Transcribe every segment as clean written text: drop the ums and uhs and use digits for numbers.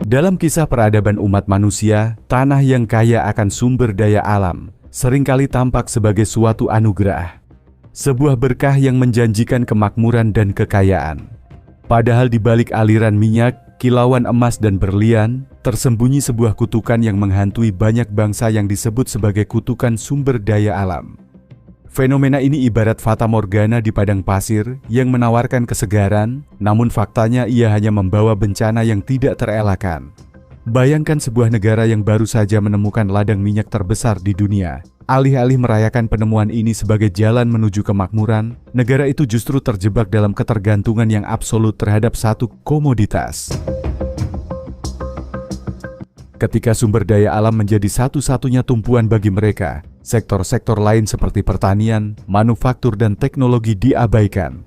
Dalam kisah peradaban umat manusia, tanah yang kaya akan sumber daya alam seringkali tampak sebagai suatu anugerah, sebuah berkah yang menjanjikan kemakmuran dan kekayaan. Padahal di balik aliran minyak, kilauan emas dan berlian, tersembunyi sebuah kutukan yang menghantui banyak bangsa yang disebut sebagai kutukan sumber daya alam. Fenomena ini ibarat fata morgana di padang pasir yang menawarkan kesegaran, namun faktanya ia hanya membawa bencana yang tidak terelakkan. Bayangkan sebuah negara yang baru saja menemukan ladang minyak terbesar di dunia. Alih-alih merayakan penemuan ini sebagai jalan menuju kemakmuran, negara itu justru terjebak dalam ketergantungan yang absolut terhadap satu komoditas. Ketika sumber daya alam menjadi satu-satunya tumpuan bagi mereka, sektor-sektor lain seperti pertanian, manufaktur, dan teknologi diabaikan.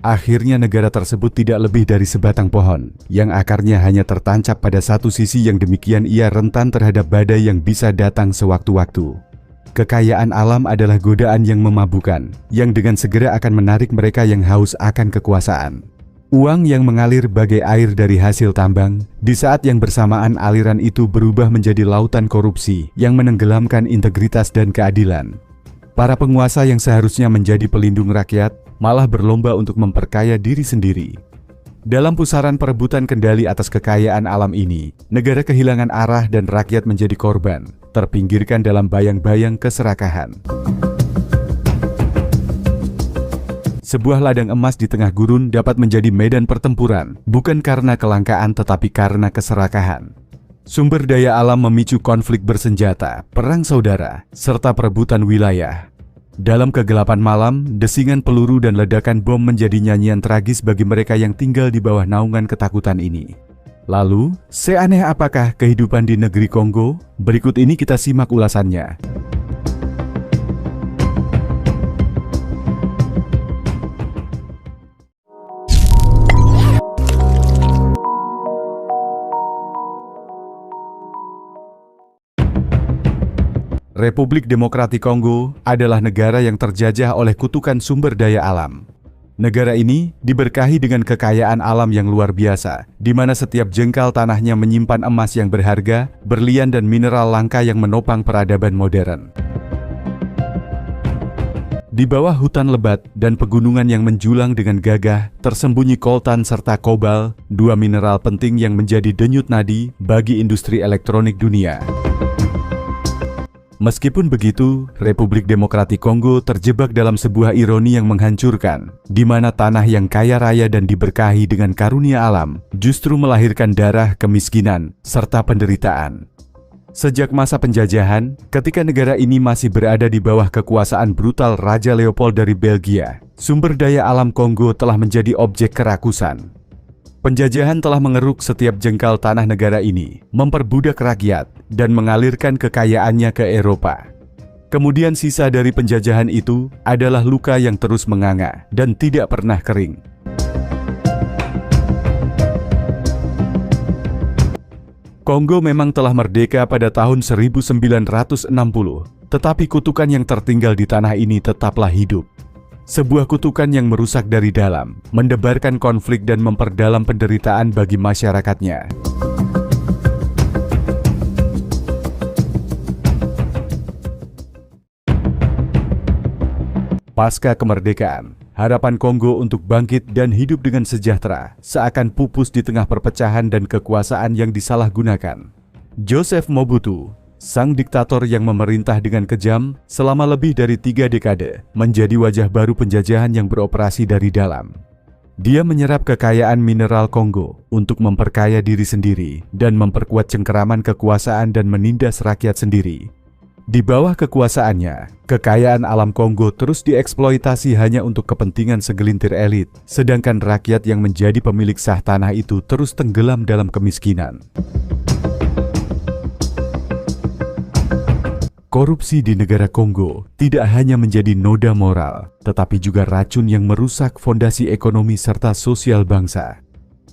Akhirnya negara tersebut tidak lebih dari sebatang pohon, yang akarnya hanya tertancap pada satu sisi yang demikian ia rentan terhadap badai yang bisa datang sewaktu-waktu. Kekayaan alam adalah godaan yang memabukkan, yang dengan segera akan menarik mereka yang haus akan kekuasaan. Uang yang mengalir bagai air dari hasil tambang, di saat yang bersamaan aliran itu berubah menjadi lautan korupsi yang menenggelamkan integritas dan keadilan. Para penguasa yang seharusnya menjadi pelindung rakyat, malah berlomba untuk memperkaya diri sendiri. Dalam pusaran perebutan kendali atas kekayaan alam ini, negara kehilangan arah dan rakyat menjadi korban, terpinggirkan dalam bayang-bayang keserakahan. Sebuah ladang emas di tengah gurun dapat menjadi medan pertempuran, bukan karena kelangkaan tetapi karena keserakahan. Sumber daya alam memicu konflik bersenjata, perang saudara, serta perebutan wilayah. Dalam kegelapan malam, desingan peluru dan ledakan bom menjadi nyanyian tragis bagi mereka yang tinggal di bawah naungan ketakutan ini. Lalu, seaneh apakah kehidupan di negeri Kongo? Berikut ini kita simak ulasannya. Republik Demokratik Kongo adalah negara yang terjajah oleh kutukan sumber daya alam. Negara ini diberkahi dengan kekayaan alam yang luar biasa, di mana setiap jengkal tanahnya menyimpan emas yang berharga, berlian dan mineral langka yang menopang peradaban modern. Di bawah hutan lebat dan pegunungan yang menjulang dengan gagah, tersembunyi koltan serta kobal, dua mineral penting yang menjadi denyut nadi bagi industri elektronik dunia. Meskipun begitu, Republik Demokratik Kongo terjebak dalam sebuah ironi yang menghancurkan, di mana tanah yang kaya raya dan diberkahi dengan karunia alam justru melahirkan darah, kemiskinan, serta penderitaan. Sejak masa penjajahan, ketika negara ini masih berada di bawah kekuasaan brutal Raja Leopold dari Belgia, sumber daya alam Kongo telah menjadi objek kerakusan. Penjajahan telah mengeruk setiap jengkal tanah negara ini, memperbudak rakyat, dan mengalirkan kekayaannya ke Eropa. Kemudian sisa dari penjajahan itu adalah luka yang terus menganga dan tidak pernah kering. Kongo memang telah merdeka pada tahun 1960, tetapi kutukan yang tertinggal di tanah ini tetaplah hidup. Sebuah kutukan yang merusak dari dalam, mendebarkan konflik dan memperdalam penderitaan bagi masyarakatnya. Pasca kemerdekaan, harapan Kongo untuk bangkit dan hidup dengan sejahtera seakan pupus di tengah perpecahan dan kekuasaan yang disalahgunakan. Joseph Mobutu, sang diktator yang memerintah dengan kejam selama lebih dari 3 dekade, menjadi wajah baru penjajahan yang beroperasi dari dalam. Dia menyerap kekayaan mineral Kongo untuk memperkaya diri sendiri dan memperkuat cengkeraman kekuasaan dan menindas rakyat sendiri. Di bawah kekuasaannya, kekayaan alam Kongo terus dieksploitasi hanya untuk kepentingan segelintir elit, sedangkan rakyat yang menjadi pemilik sah tanah itu terus tenggelam dalam kemiskinan. Korupsi di negara Kongo tidak hanya menjadi noda moral, tetapi juga racun yang merusak fondasi ekonomi serta sosial bangsa.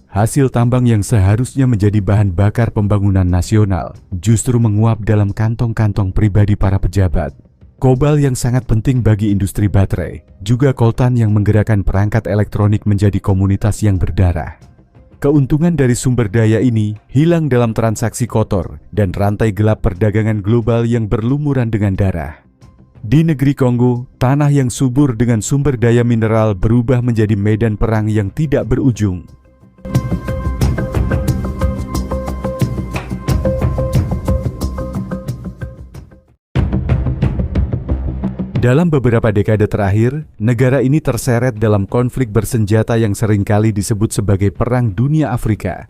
Hasil tambang yang seharusnya menjadi bahan bakar pembangunan nasional justru menguap dalam kantong-kantong pribadi para pejabat. Kobal yang sangat penting bagi industri baterai, juga koltan yang menggerakkan perangkat elektronik menjadi komunitas yang berdarah. Keuntungan dari sumber daya ini hilang dalam transaksi kotor dan rantai gelap perdagangan global yang berlumuran dengan darah. Di negeri Kongo, tanah yang subur dengan sumber daya mineral berubah menjadi medan perang yang tidak berujung. Dalam beberapa dekade terakhir, negara ini terseret dalam konflik bersenjata yang seringkali disebut sebagai Perang Dunia Afrika.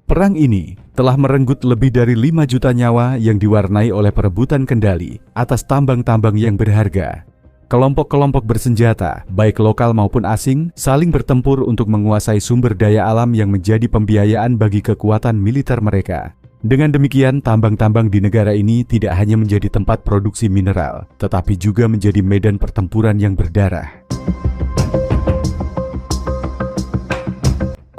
Perang ini telah merenggut lebih dari 5 juta nyawa yang diwarnai oleh perebutan kendali atas tambang-tambang yang berharga. Kelompok-kelompok bersenjata, baik lokal maupun asing, saling bertempur untuk menguasai sumber daya alam yang menjadi pembiayaan bagi kekuatan militer mereka. Dengan demikian, tambang-tambang di negara ini tidak hanya menjadi tempat produksi mineral, tetapi juga menjadi medan pertempuran yang berdarah.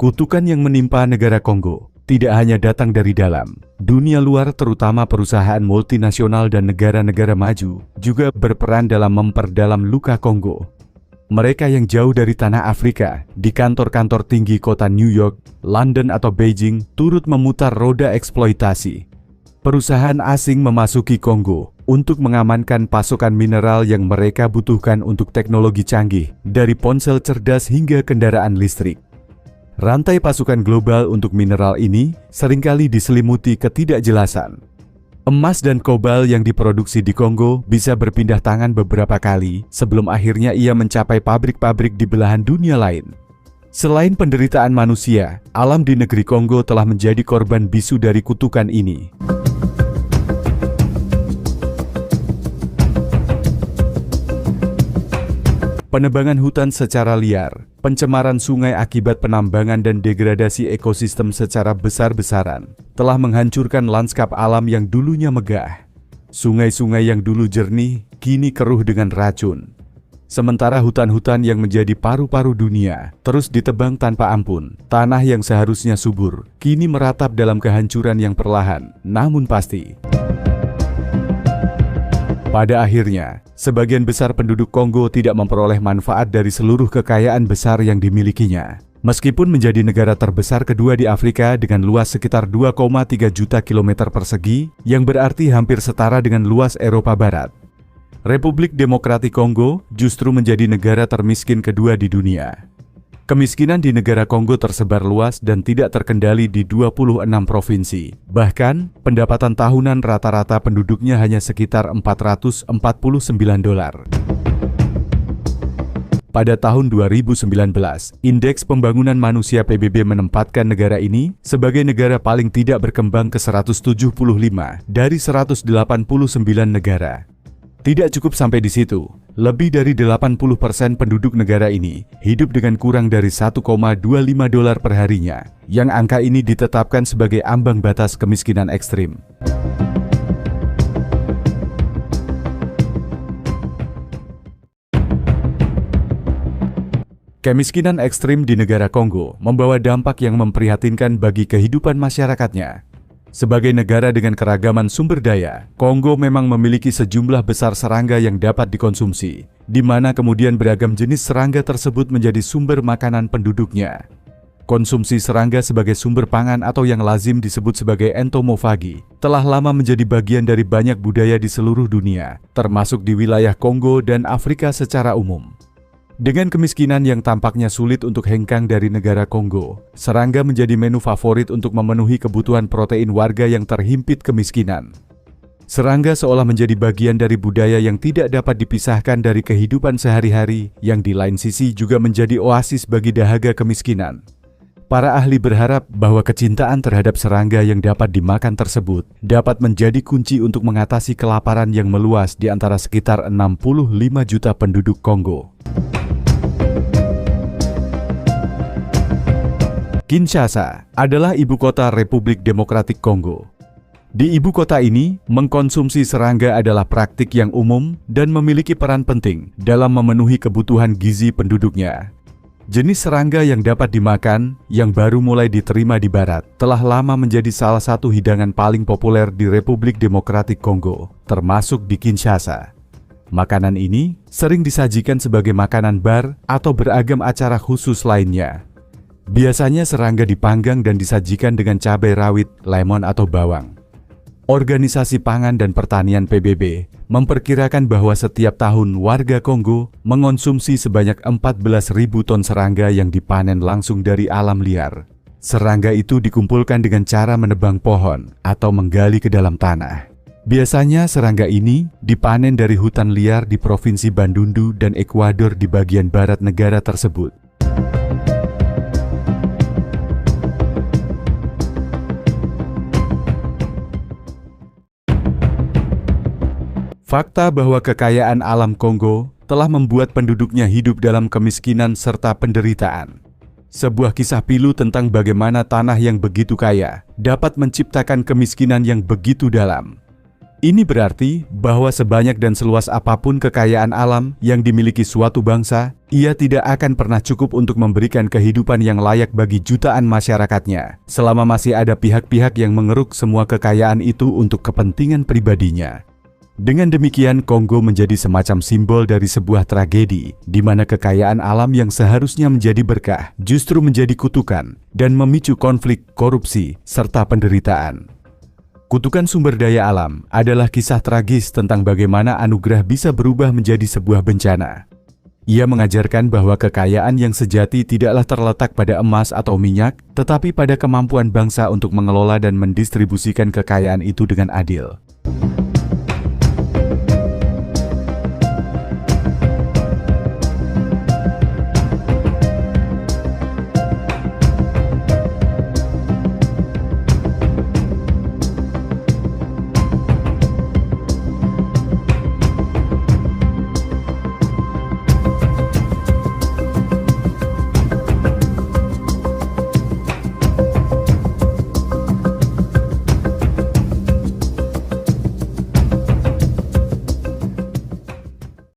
Kutukan yang menimpa negara Kongo tidak hanya datang dari dalam. Dunia luar, terutama perusahaan multinasional dan negara-negara maju, juga berperan dalam memperdalam luka Kongo. Mereka yang jauh dari tanah Afrika, di kantor-kantor tinggi kota New York, London atau Beijing, turut memutar roda eksploitasi. Perusahaan asing memasuki Kongo untuk mengamankan pasokan mineral yang mereka butuhkan untuk teknologi canggih, dari ponsel cerdas hingga kendaraan listrik. Rantai pasukan global untuk mineral ini seringkali diselimuti ketidakjelasan. Emas dan kobal yang diproduksi di Kongo bisa berpindah tangan beberapa kali sebelum akhirnya ia mencapai pabrik-pabrik di belahan dunia lain. Selain penderitaan manusia, alam di negeri Kongo telah menjadi korban bisu dari kutukan ini. Penebangan hutan secara liar, pencemaran sungai akibat penambangan dan degradasi ekosistem secara besar-besaran telah menghancurkan lanskap alam yang dulunya megah. Sungai-sungai yang dulu jernih, kini keruh dengan racun. Sementara hutan-hutan yang menjadi paru-paru dunia terus ditebang tanpa ampun, tanah yang seharusnya subur kini meratap dalam kehancuran yang perlahan, namun pasti. Pada akhirnya, sebagian besar penduduk Kongo tidak memperoleh manfaat dari seluruh kekayaan besar yang dimilikinya. Meskipun menjadi negara terbesar kedua di Afrika dengan luas sekitar 2,3 juta kilometer persegi, yang berarti hampir setara dengan luas Eropa Barat. Republik Demokratik Kongo justru menjadi negara termiskin kedua di dunia. Kemiskinan di negara Kongo tersebar luas dan tidak terkendali di 26 provinsi. Bahkan, pendapatan tahunan rata-rata penduduknya hanya sekitar $449. Pada tahun 2019, Indeks Pembangunan Manusia PBB menempatkan negara ini sebagai negara paling tidak berkembang ke-175 dari 189 negara. Tidak cukup sampai di situ, lebih dari 80% penduduk negara ini hidup dengan kurang dari $1,25 perharinya, yang angka ini ditetapkan sebagai ambang batas kemiskinan ekstrim. Kemiskinan ekstrim di negara Kongo membawa dampak yang memprihatinkan bagi kehidupan masyarakatnya. Sebagai negara dengan keragaman sumber daya, Kongo memang memiliki sejumlah besar serangga yang dapat dikonsumsi, di mana kemudian beragam jenis serangga tersebut menjadi sumber makanan penduduknya. Konsumsi serangga sebagai sumber pangan atau yang lazim disebut sebagai entomofagi, telah lama menjadi bagian dari banyak budaya di seluruh dunia, termasuk di wilayah Kongo dan Afrika secara umum. Dengan kemiskinan yang tampaknya sulit untuk hengkang dari negara Kongo, serangga menjadi menu favorit untuk memenuhi kebutuhan protein warga yang terhimpit kemiskinan. Serangga seolah menjadi bagian dari budaya yang tidak dapat dipisahkan dari kehidupan sehari-hari, yang di lain sisi juga menjadi oasis bagi dahaga kemiskinan. Para ahli berharap bahwa kecintaan terhadap serangga yang dapat dimakan tersebut dapat menjadi kunci untuk mengatasi kelaparan yang meluas di antara sekitar 65 juta penduduk Kongo. Kinshasa adalah ibu kota Republik Demokratik Kongo. Di ibu kota ini, mengkonsumsi serangga adalah praktik yang umum dan memiliki peran penting dalam memenuhi kebutuhan gizi penduduknya. Jenis serangga yang dapat dimakan, yang baru mulai diterima di barat, telah lama menjadi salah satu hidangan paling populer di Republik Demokratik Kongo, termasuk di Kinshasa. Makanan ini sering disajikan sebagai makanan bar atau beragam acara khusus lainnya. Biasanya serangga dipanggang dan disajikan dengan cabai rawit, lemon atau bawang. Organisasi Pangan dan Pertanian PBB memperkirakan bahwa setiap tahun warga Kongo mengonsumsi sebanyak 14.000 ton serangga yang dipanen langsung dari alam liar. Serangga itu dikumpulkan dengan cara menebang pohon atau menggali ke dalam tanah. Biasanya serangga ini dipanen dari hutan liar di Provinsi Bandundu dan Ekuador di bagian barat negara tersebut. Fakta bahwa kekayaan alam Kongo telah membuat penduduknya hidup dalam kemiskinan serta penderitaan. Sebuah kisah pilu tentang bagaimana tanah yang begitu kaya dapat menciptakan kemiskinan yang begitu dalam. Ini berarti bahwa sebanyak dan seluas apapun kekayaan alam yang dimiliki suatu bangsa, ia tidak akan pernah cukup untuk memberikan kehidupan yang layak bagi jutaan masyarakatnya, selama masih ada pihak-pihak yang mengeruk semua kekayaan itu untuk kepentingan pribadinya. Dengan demikian, Kongo menjadi semacam simbol dari sebuah tragedi, di mana kekayaan alam yang seharusnya menjadi berkah justru menjadi kutukan dan memicu konflik, korupsi, serta penderitaan. Kutukan sumber daya alam adalah kisah tragis tentang bagaimana anugerah bisa berubah menjadi sebuah bencana. Ia mengajarkan bahwa kekayaan yang sejati tidaklah terletak pada emas atau minyak, tetapi pada kemampuan bangsa untuk mengelola dan mendistribusikan kekayaan itu dengan adil.